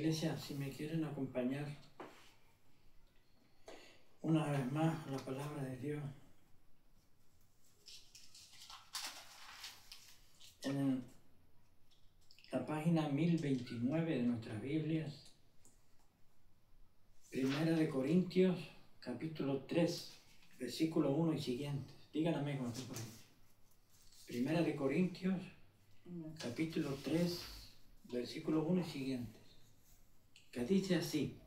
Iglesia, si me quieren acompañar una vez más a la palabra de Dios, en la página 1029 de nuestras Biblias, Primera de Corintios, capítulo 3, versículo 1 y siguientes. Digan amén cuando estén por ahí. Primera de Corintios, capítulo 3, versículo 1 y siguientes, que dice así.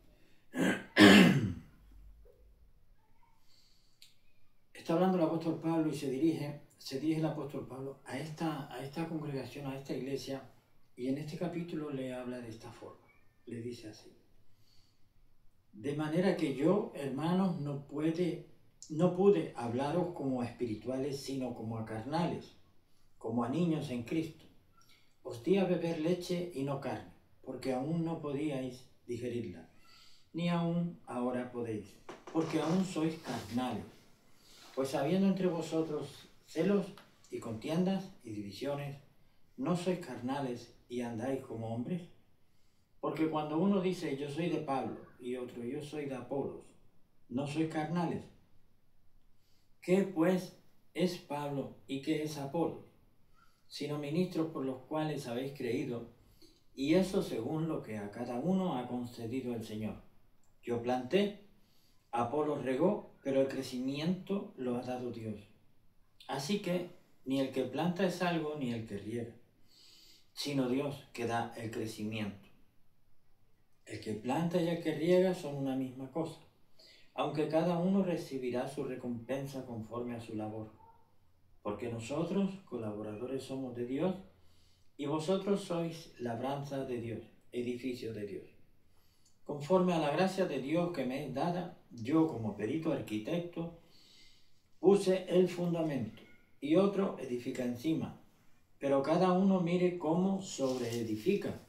Está hablando el apóstol Pablo y se dirige el apóstol Pablo a esta congregación, a esta iglesia, y en este capítulo le habla de esta forma. Le dice así: de manera que yo, hermanos, no pude hablaros como a espirituales, sino como a carnales, como a niños en Cristo. Os di a beber leche y no carne, porque aún no podíais digerirla, ni aún ahora podéis, porque aún sois carnales. Pues habiendo entre vosotros celos y contiendas y divisiones, ¿no sois carnales y andáis como hombres? Porque cuando uno dice yo soy de Pablo y otro yo soy de Apolos, ¿no sois carnales? ¿Qué pues es Pablo y qué es Apolos? Sino ministros por los cuales habéis creído, y eso según lo que a cada uno ha concedido el Señor. Yo planté, Apolos regó, pero el crecimiento lo ha dado Dios. Así que ni el que planta es algo ni el que riega, sino Dios que da el crecimiento. El que planta y el que riega son una misma cosa, aunque cada uno recibirá su recompensa conforme a su labor. Porque nosotros, colaboradores, somos de Dios, y vosotros sois labranza de Dios, edificio de Dios. Conforme a la gracia de Dios que me es dada, yo como perito arquitecto puse el fundamento y otro edifica encima, pero cada uno mire cómo sobreedifica.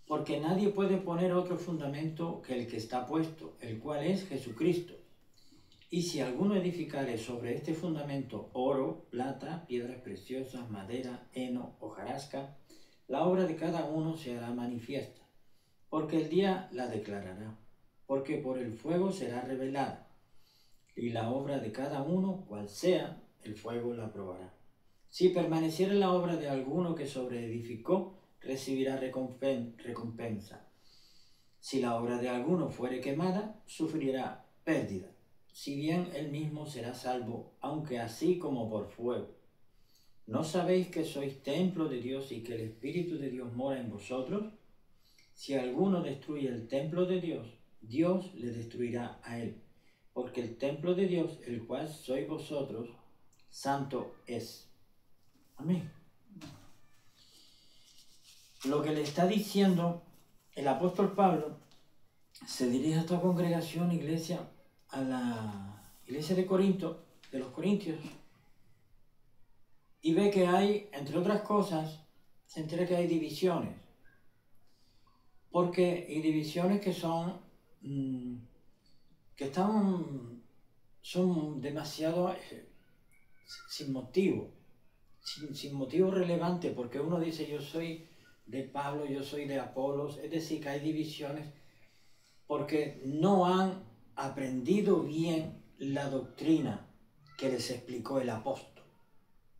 Porque nadie puede poner otro fundamento que el que está puesto, el cual es Jesucristo. Y si alguno edificare sobre este fundamento oro, plata, piedras preciosas, madera, heno, hojarasca, la obra de cada uno se hará manifiesta, porque el día la declarará, porque por el fuego será revelada, y la obra de cada uno, cual sea, el fuego la probará. Si permaneciera la obra de alguno que sobreedificó, recibirá recompensa. Si la obra de alguno fuere quemada, sufrirá pérdida, si bien él mismo será salvo, aunque así como por fuego. ¿No sabéis que sois templo de Dios y que el Espíritu de Dios mora en vosotros? Si alguno destruye el templo de Dios, Dios le destruirá a él, porque el templo de Dios, el cual sois vosotros, santo es. Amén. Lo que le está diciendo el apóstol Pablo se dirige a esta congregación, iglesia, a la iglesia de Corinto, de los Corintios, y ve que hay, entre otras cosas, se entera que hay divisiones, porque hay divisiones que son son demasiado sin motivo relevante, porque uno dice yo soy de Pablo, yo soy de Apolos, es decir, que hay divisiones porque no han aprendido bien la doctrina que les explicó el apóstol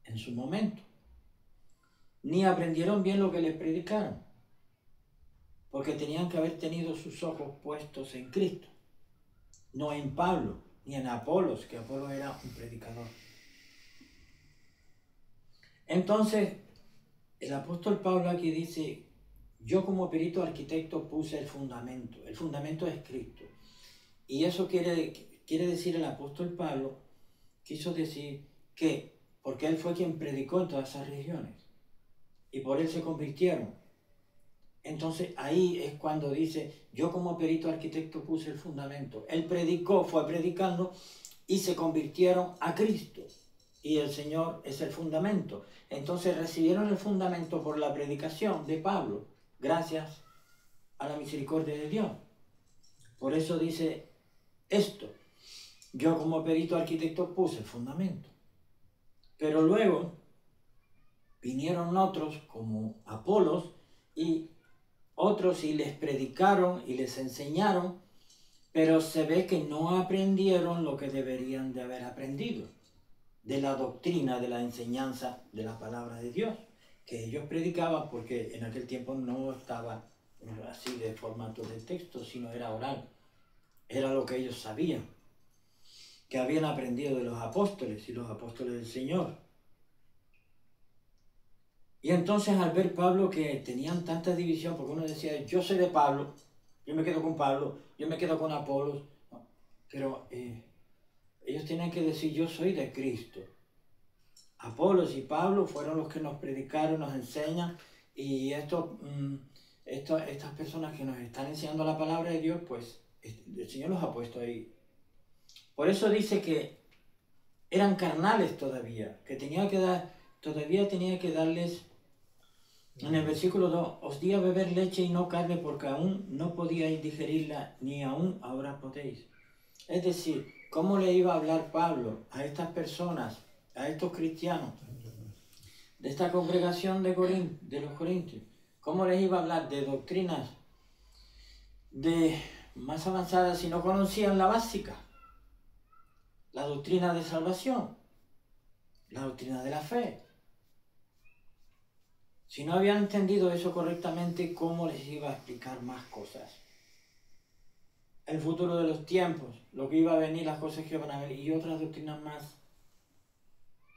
en su momento, ni aprendieron bien lo que les predicaron, porque tenían que haber tenido sus ojos puestos en Cristo, no en Pablo, ni en Apolos, que Apolos era un predicador. Entonces, el apóstol Pablo aquí dice, yo como perito arquitecto puse el fundamento es Cristo. Y eso quiere decir el apóstol Pablo, quiso decir que, porque él fue quien predicó en todas esas regiones, y por él se convirtieron. Entonces ahí es cuando dice, yo como perito arquitecto puse el fundamento. Él predicó, fue predicando, y se convirtieron a Cristo. Y el Señor es el fundamento. Entonces recibieron el fundamento por la predicación de Pablo, gracias a la misericordia de Dios. Por eso dice esto, yo como perito arquitecto puse el fundamento. Pero luego vinieron otros como Apolos y otros sí les predicaron y les enseñaron, pero se ve que no aprendieron lo que deberían de haber aprendido de la doctrina, de la enseñanza de la palabra de Dios, que ellos predicaban, porque en aquel tiempo no estaba así de formato de texto, sino era oral. Era lo que ellos sabían, que habían aprendido de los apóstoles y los apóstoles del Señor. Y entonces al ver Pablo que tenían tanta división, porque uno decía, yo soy de Pablo, yo me quedo con Pablo, yo me quedo con Apolos, no, pero ellos tienen que decir, yo soy de Cristo. Apolos y Pablo fueron los que nos predicaron, nos enseñan, y estas personas que nos están enseñando la palabra de Dios, pues el Señor los ha puesto ahí. Por eso dice que eran carnales todavía, que todavía tenía que darles, en el versículo 2, os di a beber leche y no carne porque aún no podíais digerirla, ni aún ahora podéis. Es decir, ¿cómo le iba a hablar Pablo a estas personas, a estos cristianos, de esta congregación de los Corintios? ¿Cómo les iba a hablar de doctrinas más avanzadas si no conocían la básica? La doctrina de salvación, la doctrina de la fe. Si no habían entendido eso correctamente, ¿cómo les iba a explicar más cosas? El futuro de los tiempos, lo que iba a venir, las cosas que van a venir y otras doctrinas más.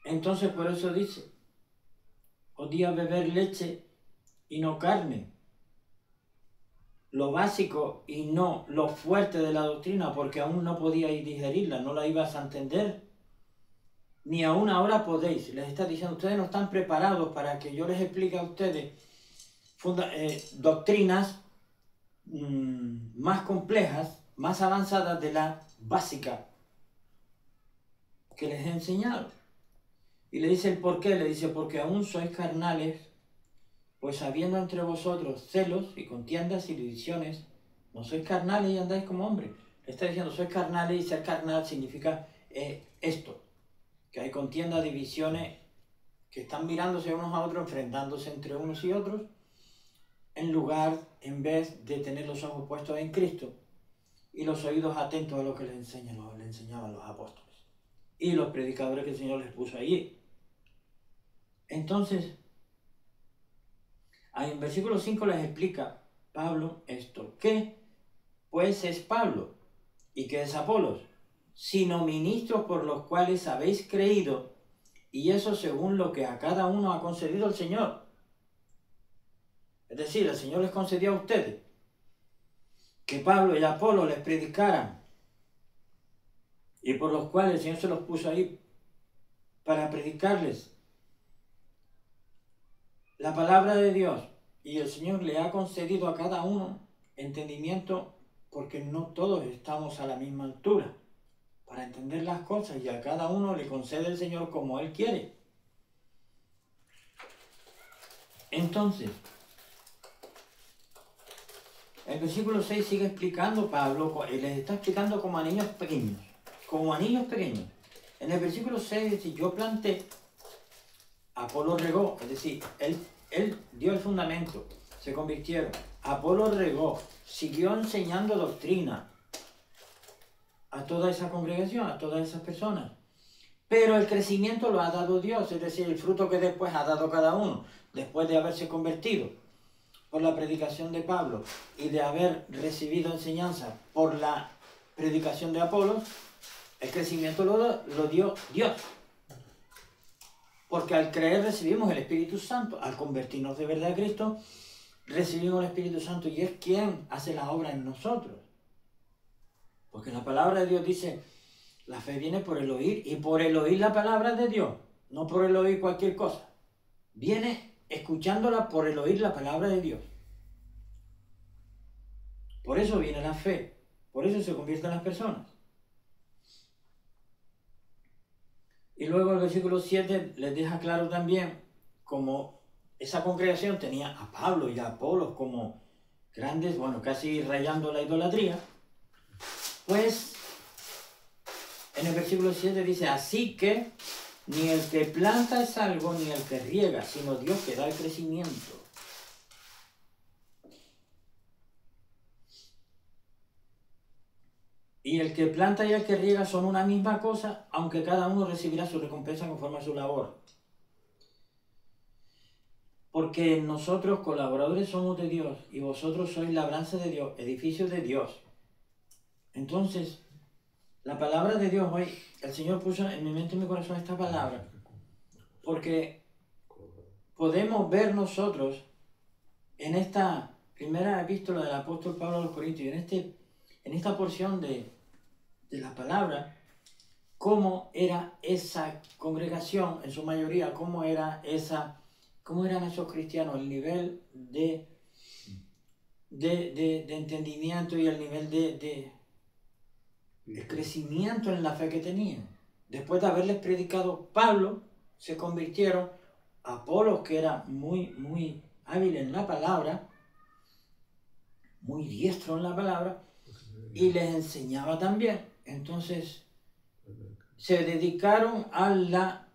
Entonces por eso dice, os di a beber leche y no carne. Lo básico y no lo fuerte de la doctrina, porque aún no podíais digerirla, no la ibas a entender. Ni aún ahora podéis. Les está diciendo, ustedes no están preparados para que yo les explique a ustedes doctrinas más complejas, más avanzadas de la básica que les he enseñado. Y le dice el por qué, le dice, porque aún sois carnales, pues habiendo entre vosotros celos y contiendas y divisiones, no sois carnales y andáis como hombres. Le está diciendo, sois carnales, y ser carnal significa esto, que hay contiendas, divisiones, que están mirándose unos a otros, enfrentándose entre unos y otros, en vez de tener los ojos puestos en Cristo y los oídos atentos a lo que les enseñaban los apóstoles y los predicadores que el Señor les puso allí. Entonces, en versículo 5 les explica Pablo esto. ¿Qué pues es Pablo? ¿Y qué es Apolos? Sino ministros por los cuales habéis creído, y eso según lo que a cada uno ha concedido el Señor. Es decir, el Señor les concedió a ustedes que Pablo y Apolo les predicaran, y por los cuales el Señor se los puso ahí para predicarles la palabra de Dios, y el Señor le ha concedido a cada uno entendimiento, porque no todos estamos a la misma altura para entender las cosas, y a cada uno le concede el Señor como Él quiere. Entonces, el versículo 6 sigue explicando Pablo, y les está explicando como a niños pequeños, En el versículo 6 dice, yo planté, Apolo regó, es decir, él dio el fundamento, se convirtieron. Apolo regó, siguió enseñando doctrina a toda esa congregación, a todas esas personas. Pero el crecimiento lo ha dado Dios, es decir, el fruto que después ha dado cada uno, después de haberse convertido por la predicación de Pablo y de haber recibido enseñanza por la predicación de Apolos, el crecimiento lo dio Dios. Porque al creer recibimos el Espíritu Santo, al convertirnos de verdad a Cristo, recibimos el Espíritu Santo y es quien hace la obra en nosotros. Porque la palabra de Dios dice, la fe viene por el oír, y por el oír la palabra de Dios, no por el oír cualquier cosa. Viene escuchándola por el oír la palabra de Dios. Por eso viene la fe, por eso se convierten las personas. Y luego el versículo 7 les deja claro también como esa congregación tenía a Pablo y a Apolos como grandes, bueno, casi rayando la idolatría, pues en el versículo 7 dice, así que ni el que planta es algo, ni el que riega, sino Dios que da el crecimiento. Y el que planta y el que riega son una misma cosa, aunque cada uno recibirá su recompensa conforme a su labor. Porque nosotros colaboradores somos de Dios y vosotros sois labranza de Dios, edificio de Dios. Entonces, la palabra de Dios hoy, el Señor puso en mi mente y en mi corazón esta palabra, porque podemos ver nosotros en esta primera epístola del apóstol Pablo a los Corintios, en esta porción de la palabra, cómo era esa congregación, en su mayoría, cómo eran esos cristianos, el nivel de entendimiento y el nivel de crecimiento en la fe que tenían. Después de haberles predicado Pablo, se convirtieron. Apolos, que era muy hábil en la palabra, muy diestro en la palabra, y les enseñaba también. Entonces se dedicaron a la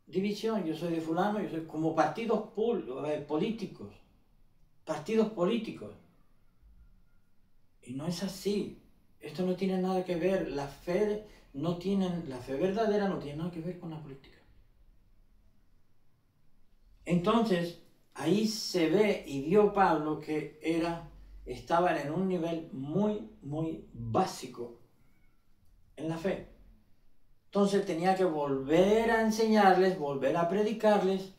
división. Yo soy de fulano, yo soy como partidos políticos. Partidos políticos. Y no es así. Esto no tiene nada que ver. La fe verdadera no tiene nada que ver con la política. Entonces, ahí se ve y vio Pablo que estaban en un nivel muy básico en la fe. Entonces tenía que volver a enseñarles, volver a predicarles,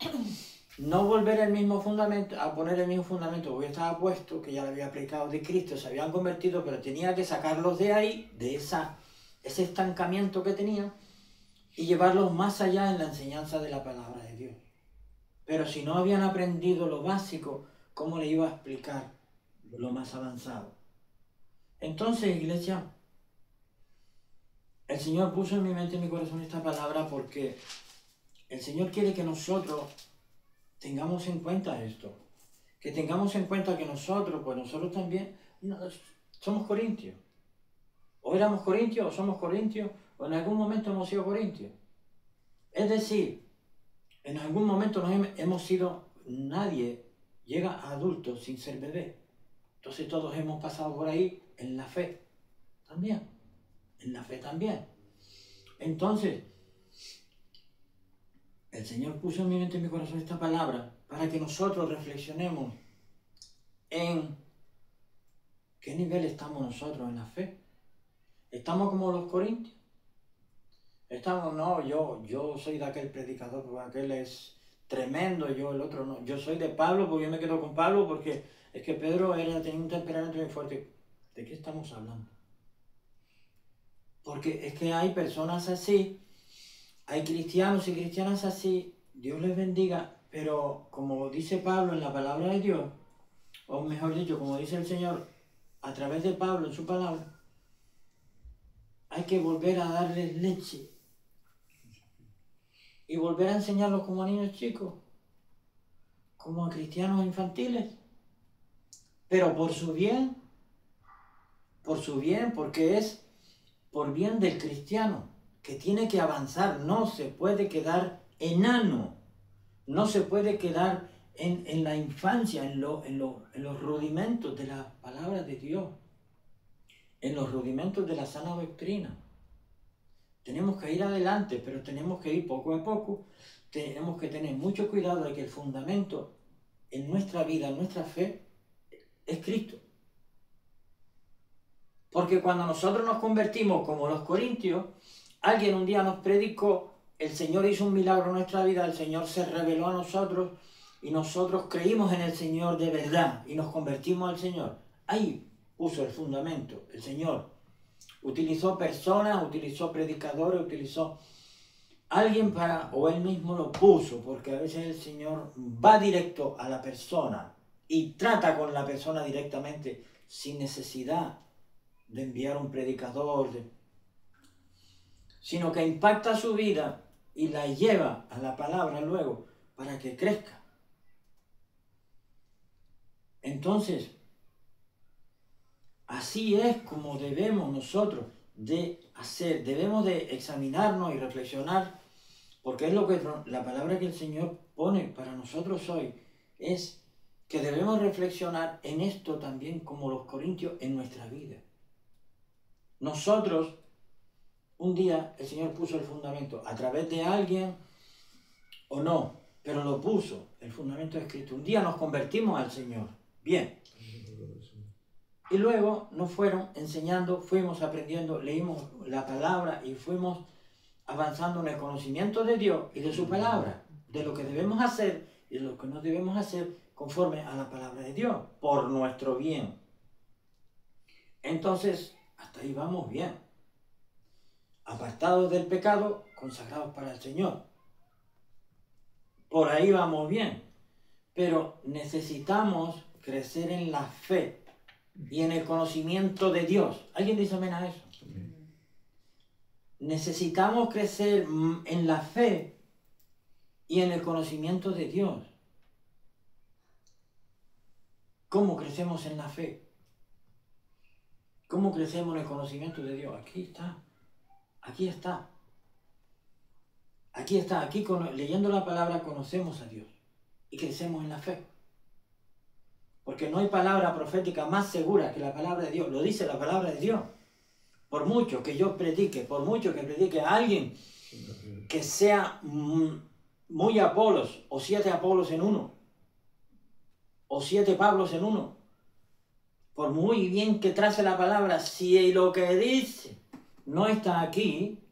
no volver al mismo fundamento, a poner el mismo fundamento porque estaba puesto, que ya lo había predicado de Cristo, se habían convertido, pero tenía que sacarlos de ahí, de ese estancamiento que tenían, y llevarlos más allá en la enseñanza de la palabra de Dios. Pero si no habían aprendido lo básico, ¿cómo le iba a explicar lo más avanzado? Entonces, iglesia, el Señor puso en mi mente y en mi corazón esta palabra porque el Señor quiere que nosotros tengamos en cuenta esto. Que tengamos en cuenta que nosotros también somos corintios. O éramos corintios, o somos corintios, o en algún momento hemos sido corintios. Es decir, en algún momento hemos sido, nadie llega a adulto sin ser bebé. Entonces todos hemos pasado por ahí en la fe también. En la fe también. Entonces, el Señor puso en mi mente y en mi corazón esta palabra para que nosotros reflexionemos en qué nivel estamos nosotros en la fe. ¿Estamos como los corintios? Yo soy de aquel predicador porque aquel es tremendo, yo el otro no. Yo soy de Pablo porque yo me quedo con Pablo porque es que Pedro tenía un temperamento muy fuerte. ¿De qué estamos hablando? Porque es que hay personas así, hay cristianos y cristianas así, Dios les bendiga, pero como dice Pablo en la palabra de Dios, o mejor dicho, como dice el Señor a través de Pablo en su palabra, hay que volver a darles leche y volver a enseñarlos como a niños chicos, como a cristianos infantiles, pero por su bien, porque es por bien del cristiano, que tiene que avanzar, no se puede quedar enano, no se puede quedar en la infancia, en los rudimentos de la palabra de Dios, en los rudimentos de la sana doctrina. Tenemos que ir adelante, pero tenemos que ir poco a poco, tenemos que tener mucho cuidado de que el fundamento en nuestra vida, en nuestra fe, es Cristo. Porque cuando nosotros nos convertimos como los corintios, alguien un día nos predicó, el Señor hizo un milagro en nuestra vida, el Señor se reveló a nosotros y nosotros creímos en el Señor de verdad y nos convertimos al Señor. Ahí puso el fundamento, el Señor. Utilizó personas, utilizó predicadores, utilizó alguien o Él mismo lo puso, porque a veces el Señor va directo a la persona y trata con la persona directamente sin necesidad de enviar un predicador, sino que impacta su vida y la lleva a la palabra luego para que crezca. Entonces, así es como debemos nosotros de hacer, debemos de examinarnos y reflexionar, porque es lo que la palabra que el Señor pone para nosotros hoy, es que debemos reflexionar en esto también como los corintios en nuestra vida. Nosotros, un día el Señor puso el fundamento, a través de alguien o no, pero lo puso, el fundamento de Cristo. Un día nos convertimos al Señor, bien. Y luego nos fueron enseñando, fuimos aprendiendo, leímos la palabra y fuimos avanzando en el conocimiento de Dios y de su palabra, de lo que debemos hacer y de lo que no debemos hacer conforme a la palabra de Dios, por nuestro bien. Entonces, hasta ahí vamos bien. Apartados del pecado, consagrados para el Señor. Por ahí vamos bien. Pero necesitamos crecer en la fe y en el conocimiento de Dios. ¿Alguien dice amén a eso? Necesitamos crecer en la fe y en el conocimiento de Dios. ¿Cómo crecemos en la fe? ¿Cómo crecemos en el conocimiento de Dios? Aquí está. Aquí está. Aquí está. Aquí leyendo la palabra conocemos a Dios y crecemos en la fe. Porque no hay palabra profética más segura que la palabra de Dios. Lo dice la palabra de Dios. Por mucho que yo predique, por mucho que predique a alguien que sea muy Apolos, o 7 Apolos en uno, o 7 Pablos en uno, por muy bien que trace la palabra, si lo que dice no está aquí,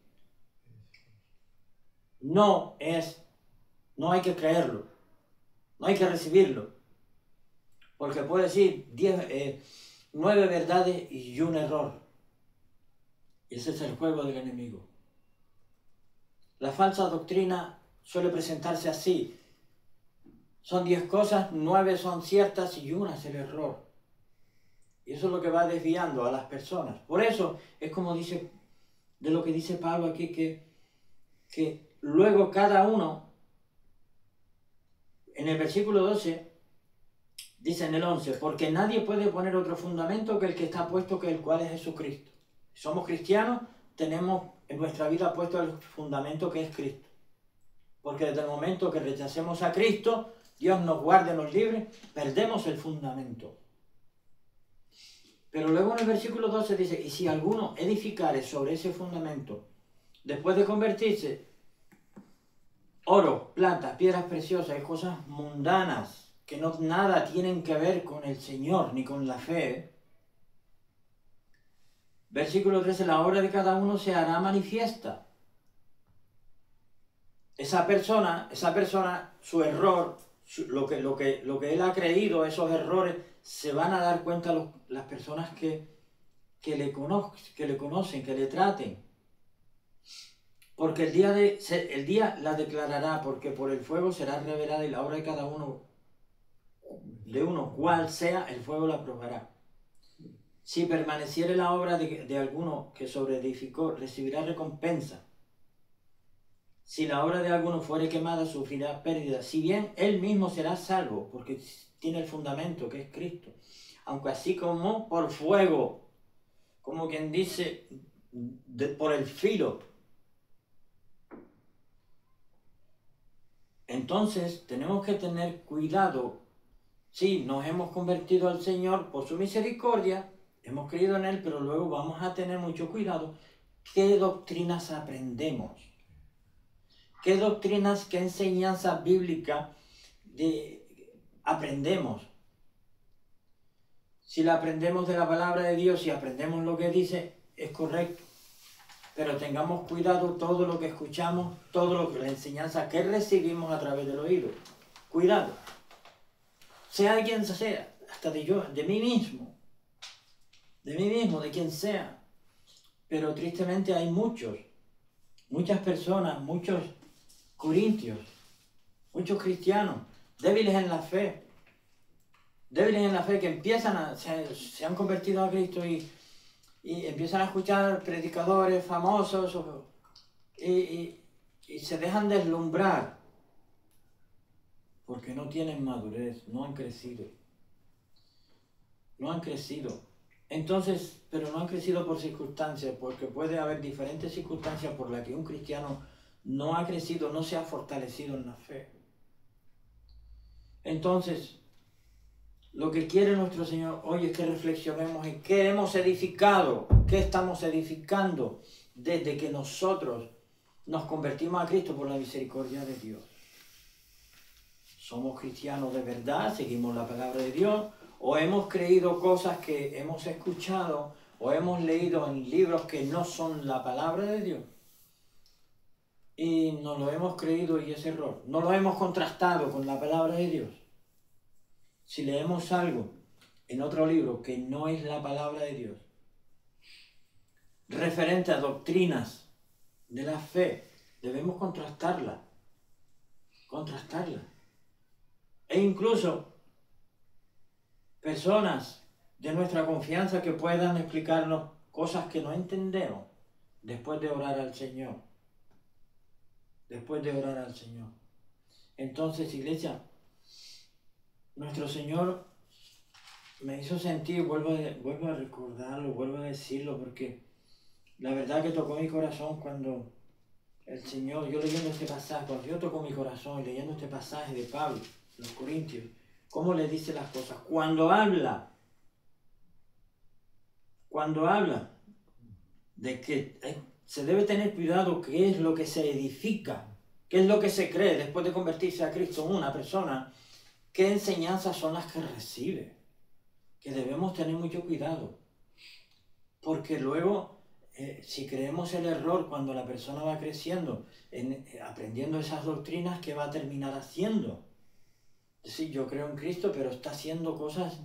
no hay que creerlo, no hay que recibirlo, porque puede decir 9 verdades y un error. Y ese es el juego del enemigo. La falsa doctrina suele presentarse así. Son 10 cosas, 9 son ciertas y una es el error. Y eso es lo que va desviando a las personas. Por eso es como dice, de lo que dice Pablo aquí, que luego cada uno, en el versículo 12, dice en el 11, porque nadie puede poner otro fundamento que el que está puesto, que el cual es Jesucristo. Si somos cristianos, tenemos en nuestra vida puesto el fundamento que es Cristo. Porque desde el momento que rechacemos a Cristo, Dios nos guarde, nos libre, perdemos el fundamento. Pero luego en el versículo 12 dice, y si alguno edificare sobre ese fundamento, después de convertirse, oro, plata, piedras preciosas y cosas mundanas, que no nada tienen que ver con el Señor ni con la fe. Versículo 13, la obra de cada uno se hará manifiesta. Esa persona, su error, lo que él ha creído, esos errores, se van a dar cuenta las personas que le conocen, que le traten. Porque el día la declarará, porque por el fuego será revelada y la obra de cada uno, cual sea, el fuego la probará. Si permaneciere la obra de alguno que sobreedificó, recibirá recompensa. Si la obra de alguno fuere quemada, sufrirá pérdida. Si bien él mismo será salvo, porque tiene el fundamento que es Cristo. Aunque así como por fuego, como quien dice, por el filo. Entonces tenemos que tener cuidado. Sí, nos hemos convertido al Señor por su misericordia, hemos creído en Él, pero luego vamos a tener mucho cuidado. ¿Qué doctrinas aprendemos? ¿Qué doctrinas, qué enseñanza bíblica aprendemos? Si la aprendemos de la palabra de Dios, si aprendemos lo que dice, es correcto. Pero tengamos cuidado todo lo que escuchamos, todo lo que la enseñanza que recibimos a través del oído. Cuidado. Sea quien sea, hasta de mí mismo, de quien sea. Pero tristemente hay muchas personas, muchos corintios, muchos cristianos, débiles en la fe que se han convertido a Cristo y empiezan a escuchar predicadores famosos y se dejan deslumbrar porque no tienen madurez, no han crecido. Entonces, pero no han crecido por circunstancias, porque puede haber diferentes circunstancias por las que un cristiano no ha crecido, no se ha fortalecido en la fe. Entonces, Lo que quiere nuestro Señor hoy es que reflexionemos en qué hemos edificado, qué estamos edificando desde que nosotros nos convertimos a Cristo por la misericordia de Dios. ¿Somos cristianos de verdad? ¿Seguimos la palabra de Dios? ¿O hemos creído cosas que hemos escuchado o hemos leído en libros que no son la palabra de Dios? Y no lo hemos creído y es error. No lo hemos contrastado con la palabra de Dios. Si leemos algo en otro libro que no es la palabra de Dios, referente a doctrinas de la fe, debemos contrastarla. E incluso personas de nuestra confianza que puedan explicarnos cosas que no entendemos después de orar al Señor. Entonces, iglesia, nuestro Señor me hizo sentir, vuelvo a recordarlo, vuelvo a decirlo, porque la verdad que tocó mi corazón cuando el Señor, yo leyendo este pasaje, cuando yo tocó mi corazón leyendo este pasaje de Pablo, los Corintios, cómo le dice las cosas. Cuando habla de que se debe tener cuidado qué es lo que se edifica, qué es lo que se cree después de convertirse a Cristo en una persona, qué enseñanzas son las que recibe, que debemos tener mucho cuidado, porque luego si creemos el error cuando la persona va creciendo, aprendiendo esas doctrinas, ¿qué va a terminar haciendo? Es decir, yo creo en Cristo, pero está haciendo cosas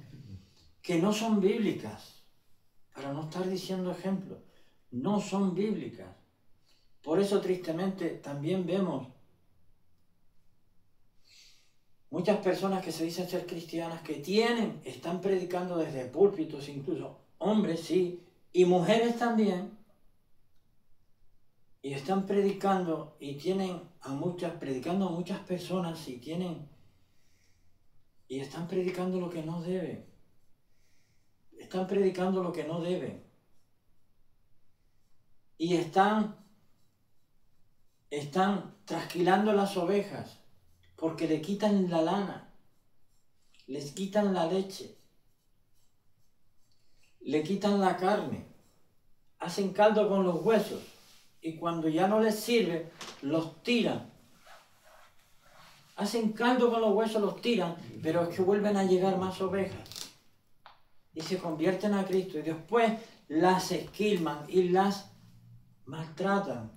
que no son bíblicas, para no estar diciendo ejemplos, no son bíblicas. Por eso tristemente también vemos muchas personas que se dicen ser cristianas que están predicando desde púlpitos, incluso hombres sí, y mujeres también, y están predicando y predicando a muchas personas y están predicando lo que no deben. Y están trasquilando las ovejas porque le quitan la lana, les quitan la leche, le quitan la carne, hacen caldo con los huesos y cuando ya no les sirve, los tiran. Hacen caldo con los huesos, los tiran, pero es que vuelven a llegar más ovejas y se convierten a Cristo y después las esquilman y las maltratan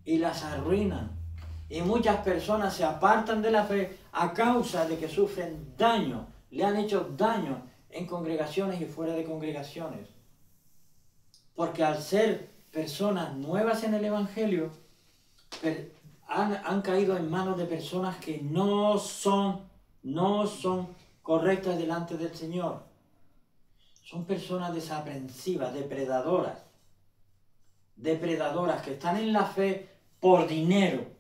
y las arruinan. Y muchas personas se apartan de la fe a causa de que sufren daño, le han hecho daño en congregaciones y fuera de congregaciones. Porque al ser personas nuevas en el Evangelio, han caído en manos de personas que no son correctas delante del Señor. Son personas desaprensivas, depredadoras que están en la fe por dinero.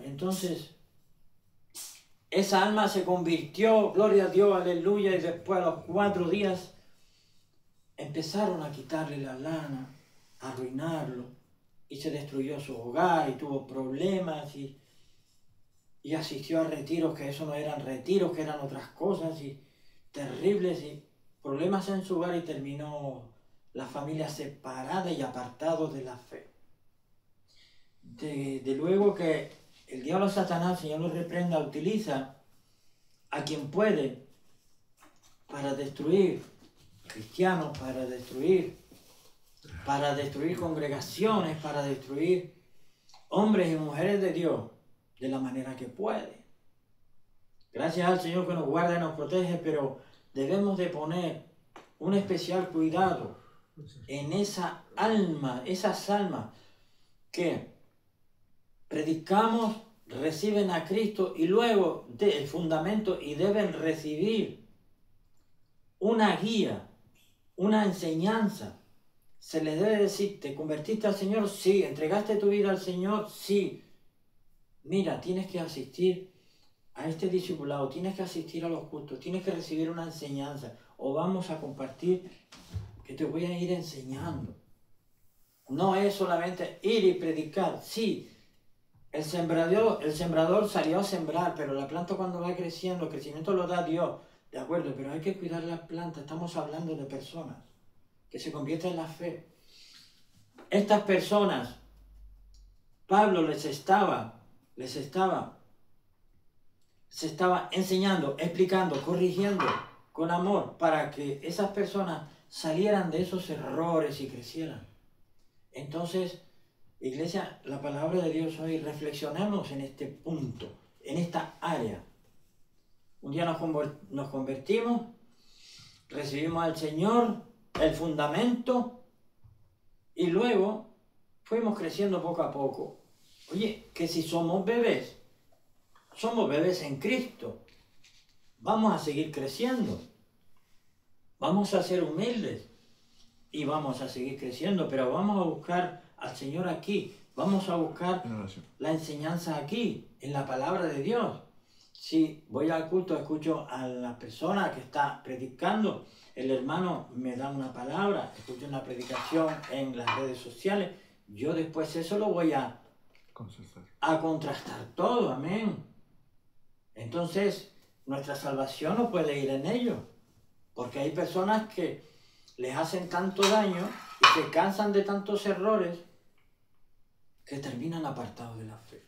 Entonces, esa alma se convirtió, gloria a Dios, aleluya, y después a los 4 días empezaron a quitarle la lana, a arruinarlo, y se destruyó su hogar, y tuvo problemas, y asistió a retiros, que eso no eran retiros, que eran otras cosas, y terribles, y problemas en su hogar, y terminó la familia separada y apartados de la fe. De luego que el diablo Satanás, Señor lo reprenda, utiliza a quien puede para destruir cristianos, para destruir congregaciones, para destruir hombres y mujeres de Dios de la manera que puede. Gracias al Señor que nos guarda y nos protege, pero debemos de poner un especial cuidado en esas almas que predicamos, reciben a Cristo y luego del fundamento y deben recibir una guía, una enseñanza. Se les debe decir, ¿te convertiste al Señor? Sí. ¿Entregaste tu vida al Señor? Sí. Mira, tienes que asistir a este discipulado, tienes que asistir a los cultos, tienes que recibir una enseñanza o vamos a compartir que te voy a ir enseñando. No es solamente ir y predicar, sí, El sembrador salió a sembrar, pero la planta cuando va creciendo, el crecimiento lo da Dios, de acuerdo, pero hay que cuidar la planta. Estamos hablando de personas que se convierten en la fe. Estas personas, Pablo se estaba enseñando, explicando, corrigiendo con amor para que esas personas salieran de esos errores y crecieran. Entonces, Iglesia, la palabra de Dios hoy, reflexionemos en este punto, en esta área. Un día nos convertimos, recibimos al Señor, el fundamento, y luego fuimos creciendo poco a poco. Oye, que si somos bebés en Cristo. Vamos a seguir creciendo. Vamos a ser humildes y vamos a seguir creciendo, pero vamos a buscar al Señor aquí. Vamos a buscar la enseñanza aquí, en la palabra de Dios. Si voy al culto, escucho a la persona que está predicando, el hermano me da una palabra, escucho una predicación en las redes sociales, yo después eso lo voy a contrastar todo, amén. Entonces, nuestra salvación no puede ir en ello, porque hay personas que les hacen tanto daño y se cansan de tantos errores que terminan apartados de la fe.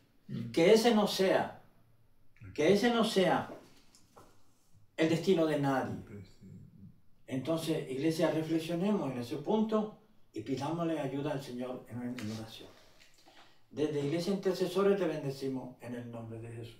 Que ese no sea el destino de nadie. Entonces, Iglesia, reflexionemos en ese punto y pidámosle ayuda al Señor en oración. Desde Iglesia Intercesores te bendecimos en el nombre de Jesús.